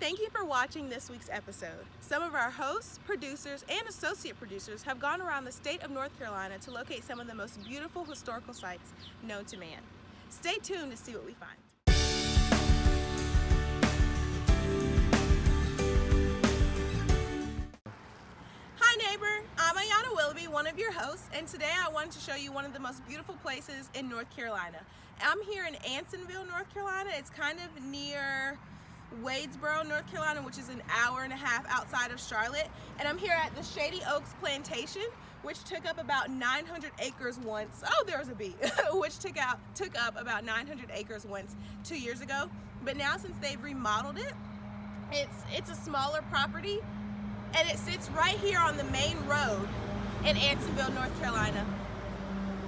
Thank you for watching this week's episode. Some of our hosts, producers, and associate producers have gone around the state of North Carolina to locate some of the most beautiful historical sites known to man. Stay tuned to see what we find. Hi neighbor, I'm Ayana Willoughby, one of your hosts, and today I wanted to show you one of the most beautiful places in North Carolina. I'm here in Ansonville, North Carolina. It's kind of near Wadesboro, North Carolina, which is an hour and a half outside of Charlotte. And I'm here at the Shady Plantation, which took up about 900 acres once. Oh, there was a bee. Which took up about 900 acres once 2 years ago. But now since they've remodeled it, it's a smaller property, and it sits right here on the main road in Ansonville, North Carolina.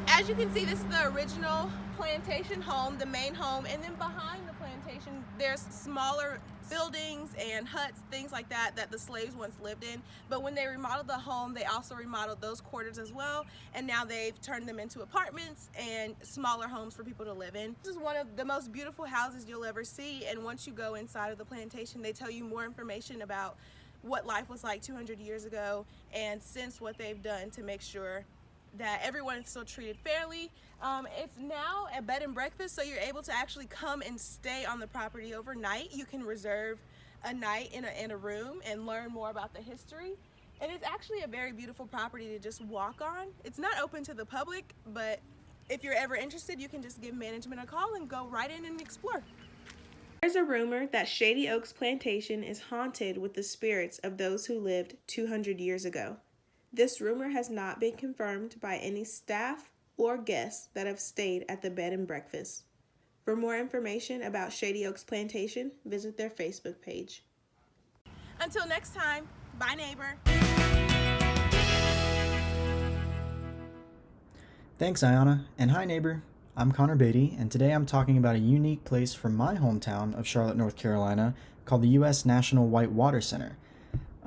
As you can see, this is the original plantation home, the main home, and then behind the plantation there's smaller buildings and huts, things like that the slaves once lived in. But when they remodeled the home, they also remodeled those quarters as well, and now they've turned them into apartments and smaller homes for people to live in. This is one of the most beautiful houses you'll ever see, and once you go inside of the plantation, they tell you more information about what life was like 200 years ago and since, what they've done to make sure that everyone is still treated fairly. It's now a bed and breakfast, so you're able to actually come and stay on the property overnight. You can reserve a night in a room and learn more about the history. And it's actually a very beautiful property to just walk on. It's not open to the public, but if you're ever interested, you can just give management a call and go right in and explore. There's a rumor that Shady Oaks Plantation is haunted with the spirits of those who lived 200 years ago. This rumor has not been confirmed by any staff or guests that have stayed at the bed and breakfast. For more information about Shady Oaks Plantation, visit their Facebook page. Until next time, bye neighbor. Thanks, Ayana, and hi neighbor. I'm Connor Beatty, and today I'm talking about a unique place from my hometown of Charlotte, North Carolina, called the U.S. National Whitewater Center.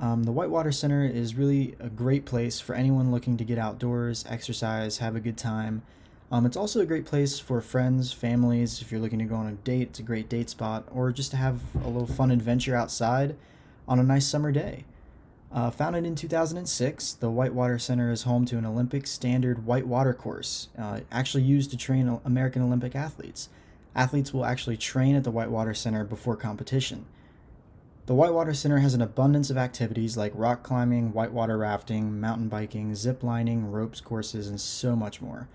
The Whitewater Center is really a great place for anyone looking to get outdoors, exercise, have a good time. It's also a great place for friends, families. If you're looking to go on a date, it's a great date spot, or just to have a little fun adventure outside on a nice summer day. Founded in 2006, the Whitewater Center is home to an Olympic standard whitewater course, actually used to train American Olympic athletes. Athletes will actually train at the Whitewater Center before competition. The Whitewater Center has an abundance of activities like rock climbing, whitewater rafting, mountain biking, zip lining, ropes courses, and so much more.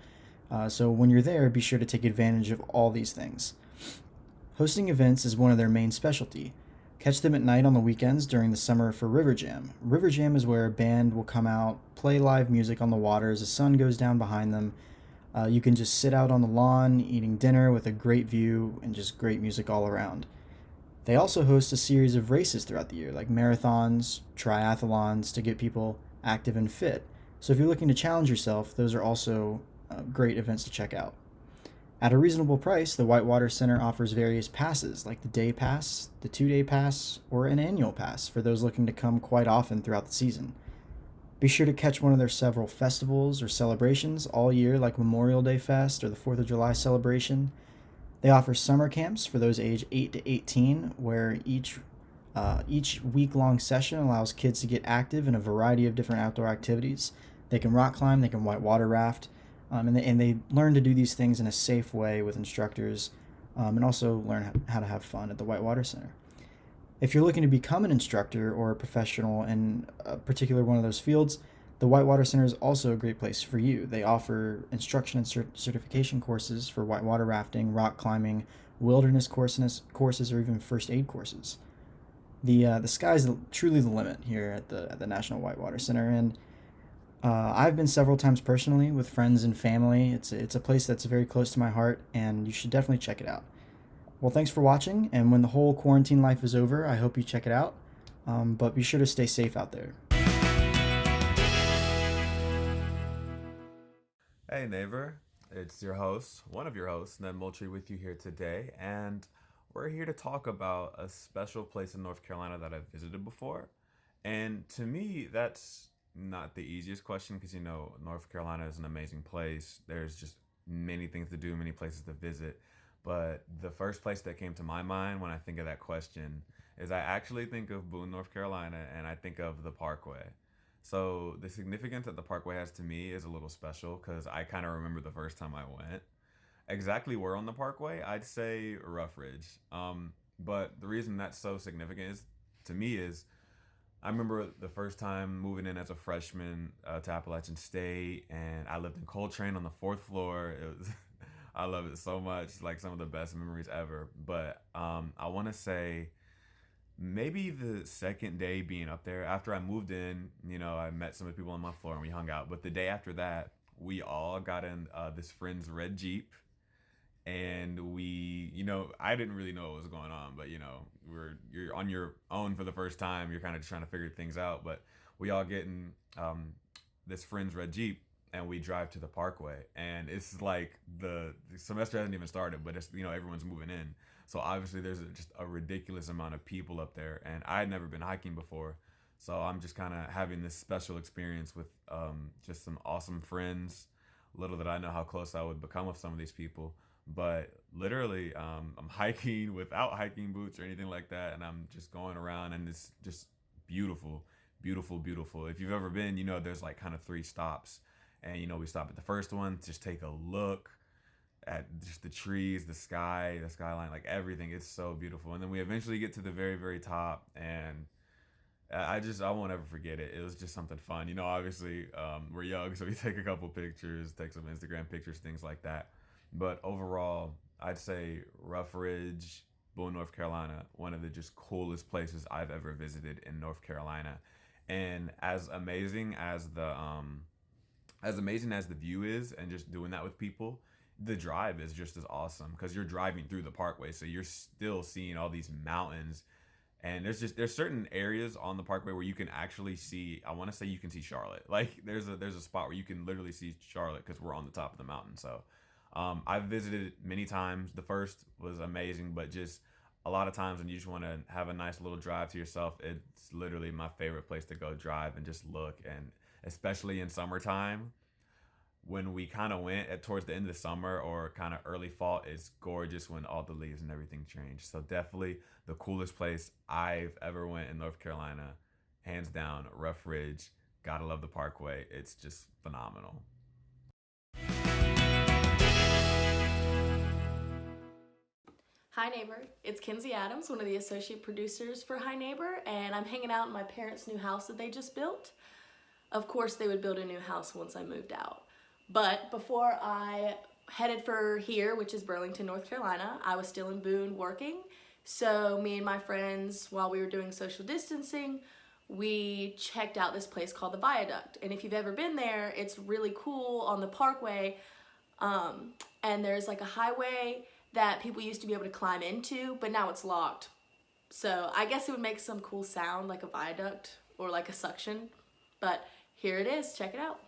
So when you're there, be sure to take advantage of all these things. Hosting events is one of their main specialty. Catch them at night on the weekends during the summer for River Jam. River Jam is where a band will come out, play live music on the water as the sun goes down behind them. You can just sit out on the lawn eating dinner with a great view and just great music all around. They also host a series of races throughout the year, like marathons, triathlons, to get people active and fit. So if you're looking to challenge yourself, those are also great events to check out. At a reasonable price, the Whitewater Center offers various passes, like the day pass, the 2-day pass, or an annual pass for those looking to come quite often throughout the season. Be sure to catch one of their several festivals or celebrations all year, like Memorial Day Fest or the 4th of July celebration. They offer summer camps for those age 8 to 18, where each week-long session allows kids to get active in a variety of different outdoor activities. They can rock climb, they can whitewater raft, and they learn to do these things in a safe way with instructors, and also learn how to have fun at the Whitewater Center. If you're looking to become an instructor or a professional in a particular one of those fields, the Whitewater Center is also a great place for you. They offer instruction and certification courses for whitewater rafting, rock climbing, wilderness courses, or even first aid courses. The sky's truly the limit here at the National Whitewater Center, and I've been several times personally with friends and family. It's a place that's very close to my heart, and you should definitely check it out. Well, thanks for watching, and when the whole quarantine life is over, I hope you check it out. But be sure to stay safe out there. Hey neighbor, it's your host, one of your hosts, Ned Moultrie, with you here today, and we're here to talk about a special place in North Carolina that I've visited before. And to me, that's not the easiest question because, North Carolina is an amazing place. There's just many things to do, many places to visit. But the first place that came to my mind when I think of that question is I actually think of Boone, North Carolina, and I think of the Parkway. So the significance that the Parkway has to me is a little special because I kind of remember the first time I went. Exactly where on the Parkway? I'd say Rough Ridge. But the reason that's so significant is to me is I remember the first time moving in as a freshman to Appalachian State, and I lived in Coltrane on the fourth floor. It was, I love it so much, like some of the best memories ever. But I want to say maybe the second day being up there after I moved in, I met some of the people on my floor and we hung out. But the day after that, we all got in this friend's red Jeep and we I didn't really know what was going on, but you're on your own for the first time, you're kind of just trying to figure things out, but we all get in this friend's red Jeep and we drive to the Parkway, and it's like the semester hasn't even started, but it's everyone's moving in, so obviously there's just a ridiculous amount of people up there, and I had never been hiking before, so I'm just kind of having this special experience with just some awesome friends. Little did I know how close I would become with some of these people, but literally I'm hiking without hiking boots or anything like that, and I'm just going around, and it's just beautiful, beautiful, beautiful. If you've ever been, there's like kind of three stops, and we stop at the first one, just take a look at just the trees, the skyline, like everything. It's so beautiful, and then we eventually get to the very, very top, and I won't ever forget it. It was just something fun. Obviously, we're young, so we take a couple pictures, take some Instagram pictures, things like that. But overall, I'd say Rough Ridge, Boone, North Carolina, one of the just coolest places I've ever visited in North Carolina. And as amazing as the view is, and just doing that with people, the drive is just as awesome because you're driving through the Parkway, so you're still seeing all these mountains, and there's certain areas on the Parkway where you can actually see. I want to say you can see Charlotte. Like there's a spot where you can literally see Charlotte because we're on the top of the mountain. So I've visited it many times. The first was amazing, but just a lot of times when you just want to have a nice little drive to yourself, it's literally my favorite place to go drive and just look. And especially in summertime, when we kind of went at towards the end of the summer or kind of early fall, it's gorgeous when all the leaves and everything change. So definitely the coolest place I've ever went in North Carolina, hands down, Rough Ridge. Gotta love the Parkway. It's just phenomenal. Hi Neighbor, it's Kinsey Adams, one of the associate producers for Hi Neighbor, and I'm hanging out in my parents' new house that they just built. Of course they would build a new house once I moved out. But before I headed for here, which is Burlington, North Carolina, I was still in Boone working. So me and my friends, while we were doing social distancing, we checked out this place called the Viaduct. And if you've ever been there, it's really cool on the Parkway. And there's like a highway that people used to be able to climb into, but now it's locked. So I guess it would make some cool sound like a viaduct or like a suction. But here it is, check it out.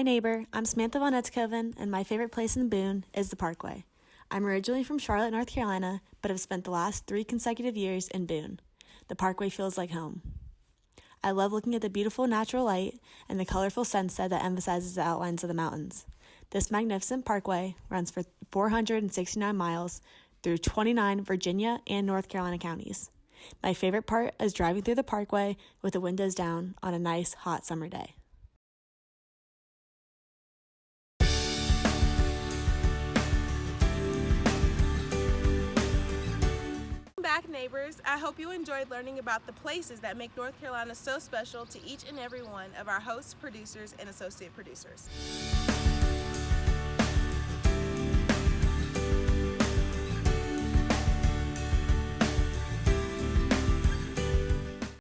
Hi neighbor, I'm Samantha Von Etzkoven, and my favorite place in Boone is the Parkway. I'm originally from Charlotte, North Carolina, but have spent the last 3 consecutive years in Boone. The Parkway feels like home. I love looking at the beautiful natural light and the colorful sunset that emphasizes the outlines of the mountains. This magnificent parkway runs for 469 miles through 29 Virginia and North Carolina counties. My favorite part is driving through the parkway with the windows down on a nice, hot summer day. Welcome back, neighbors. I hope you enjoyed learning about the places that make North Carolina so special to each and every one of our hosts, producers, and associate producers.